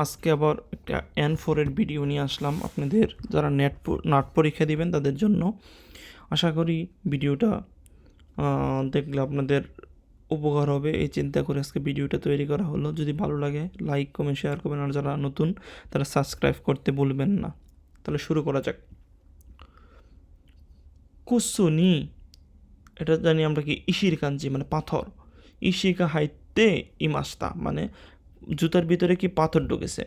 আজকে আবার একটা N4 এর ভিডিও নিয়ে আসলাম আপনাদের যারা নাট পরীক্ষা দিবেন তাদের জন্য। আশা করি ভিডিওটা দেখলে আপনাদের উপকার হবে এই চিন্তা করে আজকে ভিডিওটা তৈরি করা হলো। যদি ভালো লাগে লাইক কমেন্ট শেয়ার করবেন, আর যারা নতুন তারা সাবস্ক্রাইব করতে ভুলবেন না। তাহলে শুরু করা যাক। কুসুনি, এটা জানি আমরা কি ইশির কাঞ্জি মানে পাথর। ইশিকা হাইতে ইমাস্তা মানে জুতার ভিতরে কি পাথর ঢুকেছে।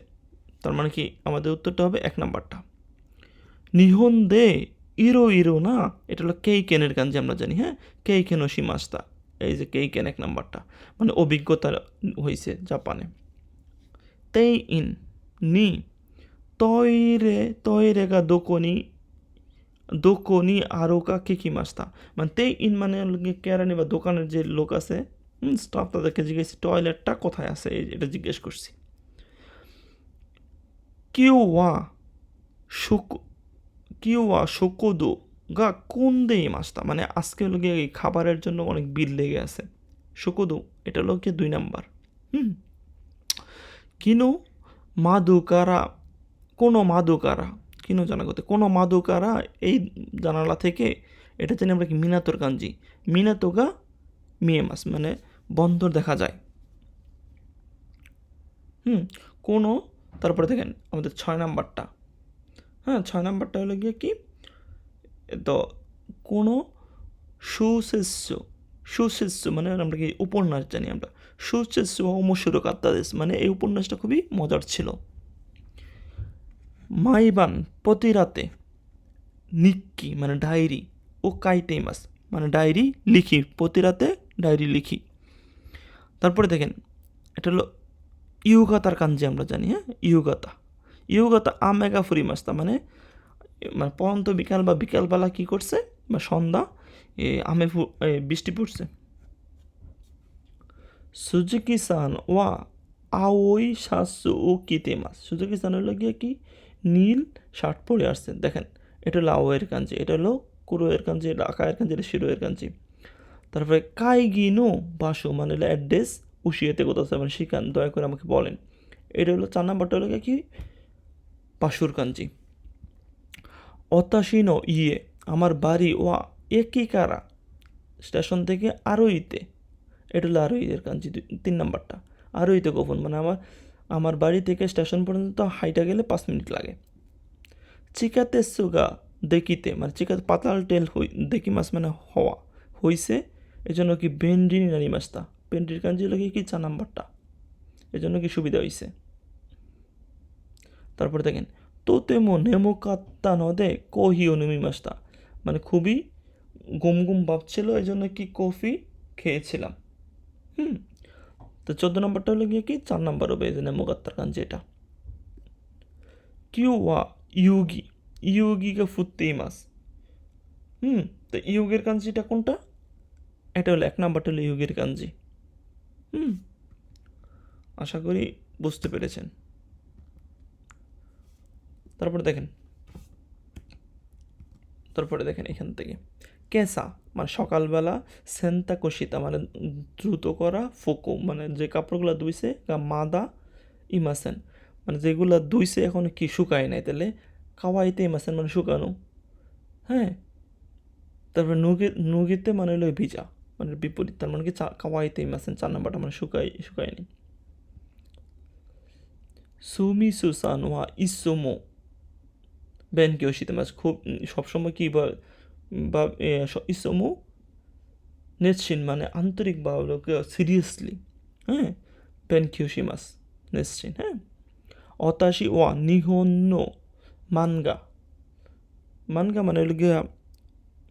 তার মানে কি আমাদের উত্তরটা হবে 1 নাম্বারটা। নিহন দে ইরো ইরো না, এটা হলো কেইকেনের কাঞ্জি আমরা জানি। হ্যাঁ, কেইকেন ও শিমাস্তা, এই যে কেইকেন 1 নাম্বারটা মানে অভিজ্ঞতা হয়েছে জাপানে। তেই ইন নি তৈরে তৈরেগা দোকনি আরোকা কিকিমাস্তা মানে তেই ইন মানে কেরানি বা দোকানের যে লোক আছে স্টাফ, তাদেরকে জিজ্ঞেস টয়লেটটা কোথায় আছে এটা জিজ্ঞেস করছি। কিউ ওয়া কিওয়া শোকোদো গা কোন্দে মাছটা মানে আজকে হলো গিয়ে এই খাবারের জন্য অনেক বিল লেগে আছে। শোকোদো এটা হলো গিয়ে 2 নাম্বার। কিনো মাদুকারা, কোনো মাদুকারা, কিনো জানা করতে কোনো মাদুকারা, এই জানালা থেকে, এটা জানি আমরা কি মিনাতোর কাঞ্জি। মিনাতোগা মিয়ে মাছ মানে বন্দর দেখা যায়। কোনো, তারপরে দেখেন আমাদের 6 নাম্বারটা। হ্যাঁ, 6 নাম্বারটা হলো গিয়ে কি, তো কোনো সুশিষ্য, সুশিষ্য মানে আমরা কি উপন্যাস জানি আমরা। সুশিষ্য ওমোশিরো কাত্তাদেস মানে এই উপন্যাসটা খুবই মজার ছিল। মাইবান প্রতি রাতে, নিক্কি মানে ডায়েরি, ও কাইটেমাস মানে ডায়েরি লিখি, প্রতি রাতে ডায়েরি লিখি। তারপরে দেখেন এটা হলো ইউগাতার কাঞ্জি আমরা জানি। হ্যাঁ, ইউগাতা, ইউগাতা আমেগা ফুরিমাস্তা মানে মানে পরন্ত বিকাল বা বিকালবেলা কী করছে বা সন্ধ্যা বৃষ্টি পড়ছে। সুজুকি সান ওয়া আওই শাসু ও কিতেমাস, সুজুকি সান হলো গিয়ে কি নীল শার্ট পরে আসছে। দেখেন এটা হলো আওয়ের কাঞ্জি, এটা হলো কুরোয়ের কাঞ্জি, এটা আকায়ের কাঞ্জি, এটা শিরোয়ের কাঞ্জি। তারপরে কাইগিনো বাসু মানে হলো অ্যাড্রেস, উশিয়েতে কোথাও মানে শিখান, দয়া করে আমাকে বলেন। এটা হলো 4 নাম্বারটা হলো কি পাশুর কাঞ্জি। অতাশিনো ইয়ে আমার বাড়ি ওয়া একিকারা, স্টেশন থেকে আরোইতে, এটা হলো আরোইয়ের কাঞ্জি 3 নাম্বারটা। আরোইতে গোপন মানে আমার বাড়ি থেকে স্টেশন পর্যন্ত হাইটা গেলে 5 মিনিট লাগে। চিকাতে সুগা দেখিতে মানে চিকাতে পাতাল টেল দেখি মাছ মানে হওয়া হইছে, এই জন্য কি বেন্ডিনি নানি মাছটা, বেন্ডির কাঞ্জি লাগে কি 4 নাম্বারটা, এই জন্য কি সুবিধা হয়েছে। তারপরে দেখেন তোতেমো নেমো কাত্তা নদে কহিও নেমি মাছটা মানে খুবই গুম গুম ভাব ছিল, এই জন্য কি কফি খেয়েছিলাম। তো 14 নম্বরটা হলো গিয়ে কি 4 নাম্বার হবে, এই যে নেমোকাত্তার কাঞ্জি এটা। কিউ ওয়া ইউগি, ইউগিকে ফুত্তেই মাছ। তো ইউগের কাঞ্জিটা কোনটা, এটা হলো 1 নাম্বারটা হলো ইউগের কাঞ্জি। আশা করি বুঝতে পেরেছেন। তারপরে দেখেন এখান থেকে কেসা মানে সকালবেলা, সেন্তা কোশিতা মানে দ্রুত করা, ফোকো মানে যে কাপড়গুলো ধুইছে, মাদা ইমাসেন মানে যেগুলো ধুইছে এখন কি শুকায় নাই, তাহলে কাওয়াইতে ইমাসেন মানে শুকানো। হ্যাঁ, তারপরে নুগিতে মানে হলো ভিজা মানে বিপরীত, তার মানে কি কাওয়াইতে ইমাসেন 4 নাম্বারটা মানে শুকায়নি। সুমি সুসান ওয়া ইসোমো বেনকিও শীতে মাছ খুব সবসময় কি বা ইসোমো নেতশিন মানে আন্তরিক বা সিরিয়াসলি। হ্যাঁ, বেনকিওশিমাস নেতশিন। হ্যাঁ, অতাশি ওয়া নিহন্য মানগা, মানগা মানে হলো গিয়া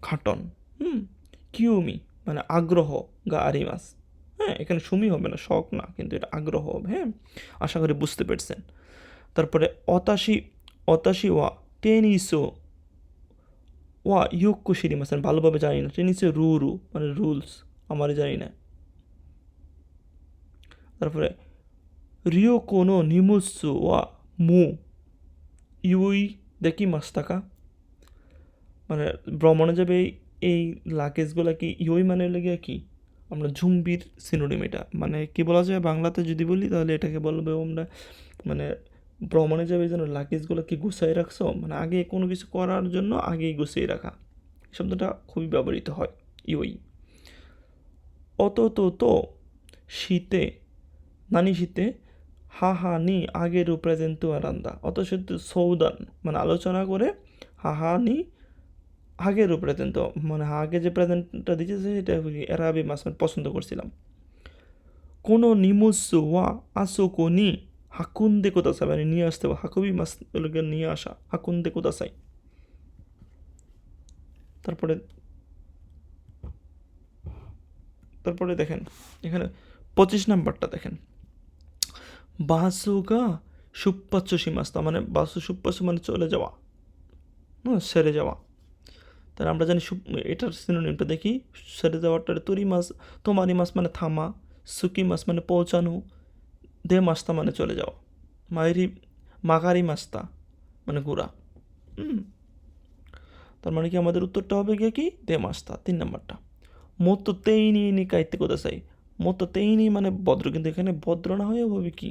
খাটন। কিউমি মানে আগ্রহ গা আরিমাস। হ্যাঁ, এখানে সুমি হবে না, শখ না, কিন্তু এটা আগ্রহ হবে। হ্যাঁ, আশা করি বুঝতে পেরেছেন। তারপরে অতাশি ওয়া টেনিসো ওয়া ইউক্কু শিরিমাসেন ভালোভাবে জানি না, টেনিসে রু মানে রুলস আমারই জানি না। তারপরে রিও কোনো নিমুসু ওয়া মু ইউই দেখি মাস্তাকা মানে ভ্রমণে যাবে এই লাগেজগুলো কি ইউই মানে লেগে কি আমরা ঝুম্বির সিনোনিম, এটা মানে কি বলা যায় বাংলাতে যদি বলি তাহলে এটাকে বলবো আমরা মানে ভ্রমণে যাবে এই জন্য লাগেজগুলো কি গুছিয়ে রাখছো, মানে আগে কোনো কিছু করার জন্য আগেই গুছিয়ে রাখা, এই শব্দটা খুবই ব্যবহৃত হয়। ইউই তো শীতে নানি শীতে হাহা নি আগের প্রেজেন্টু আরান্দা, অত শীতে সৌদান মানে আলোচনা করে হাহা নি আগের প্রেজেন্ট, মানে আগে যে প্রেজেন্টটা দিয়েছে সেটা এরাবি মাছ মানে পছন্দ করছিলাম। কোনো নিমুসু ওয়া আসোকো নি হাকুন্দে কোদাসাই, মানে নিয়ে আসতে হবে, হাকুবি মাছ নিয়ে আসা, হাকুন্দে কোদাসাই। তারপরে তারপরে দেখেন এখানে 25 নাম্বারটা দেখেন, বাসুগা সুপ্পাচ্ছ সীমাস্তা, মানে বাসু সুপ্পাচ্ছ মানে চলে যাওয়া, সেরে যাওয়া। তাহলে আমরা জানি এটার সিনোনিমটা দেখি, সেরে যাওয়াটার তরি মাছ, তোমারি মাছ মানে থামা, সুকি মাছ মানে পৌঁছানো, দে মাস্তা মানে চলে যাওয়া, মাগারি মাস্তা মানে ঘোরা। তার মানে কি আমাদের উত্তরটা হবে গিয়ে কি দে মাস্তা, 3 নাম্বারটা। মতো তেইনি নি কাইতে কোদাসাই, মতো তেইনি মানে ভদ্র, কিন্তু এখানে ভদ্র না হয়ে হবে কি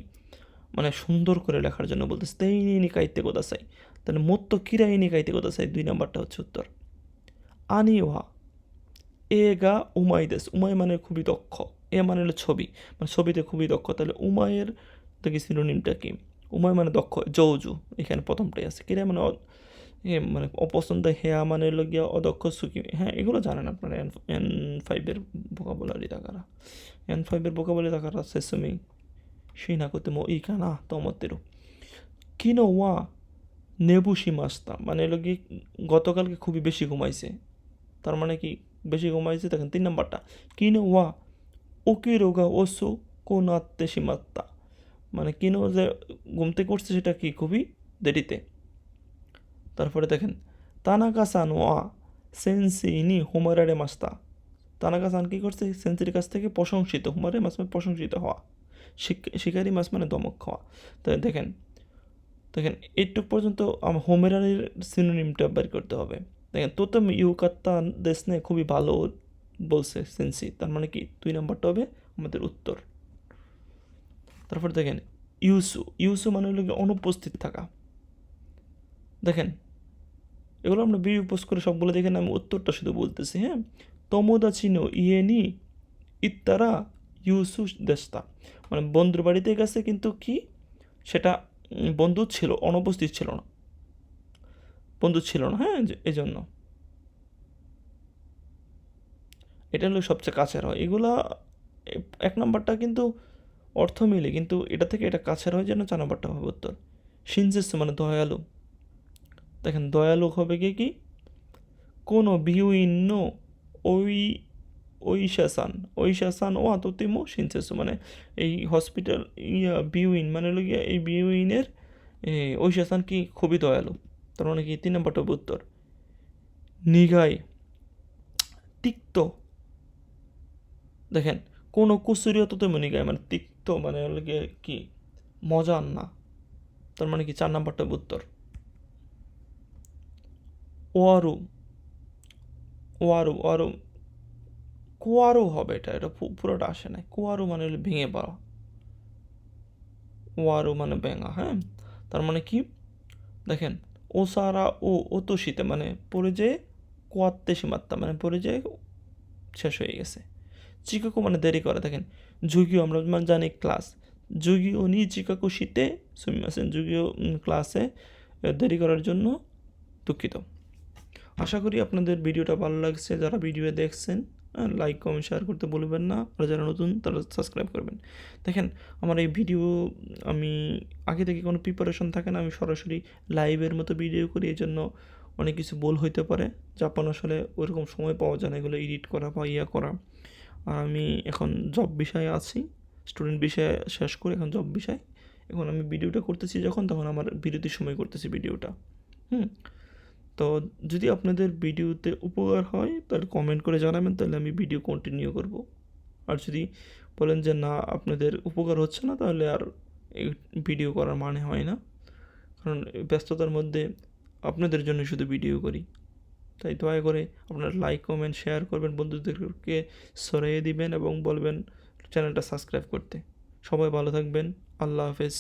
মানে সুন্দর করে লেখার জন্য বলতেছে তেইনি নি কাইতে কোদাসাই, তাহলে মতো কিরাইনি কাইতে কোদাসাই 2 নাম্বারটা হচ্ছে উত্তর। আনিওয়া এগা উমাই দেশ, উমাই মানে খুবই দক্ষ, এ মানে হলো ছবি, মানে ছবিতে খুবই দক্ষ, তাহলে উমাইয়ের দেখি সিনোনিমটা কি, উমাই মানে দক্ষ, জৌজু এখানে প্রথমটাই আছে, কিরা মানে মানে অপছন্দ, হেয়া মানে হলো গিয়া অদক্ষ, সুখী, হ্যাঁ এগুলো জানেন আপনারা, N5-এর ভোকাবুলারি দাকারা, N5-এর ভোকাবুলারি দাকারা সেসুমি শিনা করতে মো ইকানা তোমতেরু। কিনো ওয়া নেবুশি মাস্তা মানে হলো কি গতকালকে খুবই বেশি ঘুমাইছে, তার মানে কি বেশি ঘুমাইছে। দেখেন 3 নাম্বারটা, কিনো ওয়া ওকিরোগা ওসো কোনাত্তে সীমাত্তা, মানে কিনো যে ঘুমতে করছে সেটা কি খুবই দেরিতে। তারপরে দেখেন তানাকা সান ওয়া সেন্সি নি হোমারারে মাস্তা, তানাকা সান কী করছে সেন্সির কাছ থেকে প্রশংসিত, হোমারে মাস মানে প্রশংসিত হওয়া, শিকারি মাস মানে দমক খাওয়া। তো দেখেন দেখেন এইটুক পর্যন্ত আমার হোমেরারের সিনোনিমটা বের করতে হবে। দেখেন তোতম ইউকাত্তা দেশনে খুবই ভালো বলছে সেন্সি, তার মানে কি 2 নাম্বারটা হবে আমাদের উত্তর। তারপর দেখেন ইউসু মানে হলো অনুপস্থিত থাকা। দেখেন এগুলো আমরা ভিডিও পোস্ট করে সবগুলো দেখেন, আমি উত্তরটা শুধু বলতেছি, হ্যাঁ। তোমোদাচিনো ইয়েনি ইত্তারা ইউসু দেস্তা, মানে বন্ধুর বাড়িতে গেছে কিন্তু কি সেটা বন্ধু ছিল, অনুপস্থিত ছিল না, বন্ধু ছিল না, হ্যাঁ এই জন্য এটা হলো সবচেয়ে কাছের হয়। এগুলা 1 নাম্বারটা কিন্তু অর্থ মিলে, কিন্তু এটা থেকে এটা কাছের হয় যেন 4 নাম্বারটা হবে উত্তর। শিনজেসু মানে দয়ালু। দেখেন দয়ালু হবে কি কোনো বিউইন ওই ওইশাসান ও আততিমো শিনসেসু, মানে এই হসপিটাল বিউইন মানে হলো গিয়ে এই বিউইনের ওইশাসান কি খুবই দয়ালু, তার মানে কি 3 নাম্বারটা উত্তর। নিগাই তিক্ত, দেখেন কোনো কুসুরিয়া তো তেমনি গায়ে মানে তিক্ত মানে হলো গিয়ে কি মজার না, তার মানে কি 4 নাম্বারটা উত্তর। ওয়ারু ওয়ারু ওয়ারু কোয়ারু হবে, এটা পুরোটা আসে না, কোয়ারু মানে হলো ভেঙে পড়া, ওয়ারু মানে ভেঙা, হ্যাঁ। তার মানে কি দেখেন ওসারা ও তো শীতে মানে পরে যে কোয়াত্তে সীমাত্তা মানে পরে যে শেষ হয়ে গেছে। চিকাকো মানে দেরি করা। দেখেন যুগীয় আমরা মানে জানি ক্লাস, যুগীয় নি চিকাকো শীতে সুমিমাসেন, যুগীয় ক্লাসে দেরি করার জন্য দুঃখিত। আশা করি আপনাদের ভিডিওটা ভালো লাগছে, যারা ভিডিও দেখছেন লাইক কমেন্ট শেয়ার করতে বলবেন না, আর যারা নতুন তারা সাবস্ক্রাইব করবেন। দেখেন আমার এই ভিডিও আমি আগে থেকে কোনো প্রিপারেশন থাকে না, আমি সরাসরি লাইভের মতো ভিডিও করি, এই জন্য অনেক কিছু ভুল হইতে পারে, জাপান আসলে ওইরকম সময় পাওয়া যায় না এগুলো এডিট করা বা করা। আর আমি এখন জব বিষয়ে আছি, স্টুডেন্ট বিষয়ে শেষ করে এখন জব বিষয়, এখন আমি ভিডিওটা করতেছি যখন তখন আমার বিরতির সময় করতেছি ভিডিওটা। তো যদি আপনাদের ভিডিওতে উপকার হয় তাহলে কমেন্ট করে জানাবেন, তাহলে আমি ভিডিও কন্টিনিউ করব। আর যদি বলেন যে না আপনাদের উপকার হচ্ছে না, তাহলে আর এই ভিডিও করার মানে হয় না, কারণ ব্যস্ততার মধ্যে আপনাদের জন্য শুধু ভিডিও করি। তাই দয়া করে আপনারা লাইক কমেন্ট শেয়ার করবেন, বন্ধুদেরকে ছড়িয়ে দিবেন এবং বলবেন চ্যানেলটা সাবস্ক্রাইব করতে। সবাই ভালো থাকবেন, আল্লাহ হাফেজ।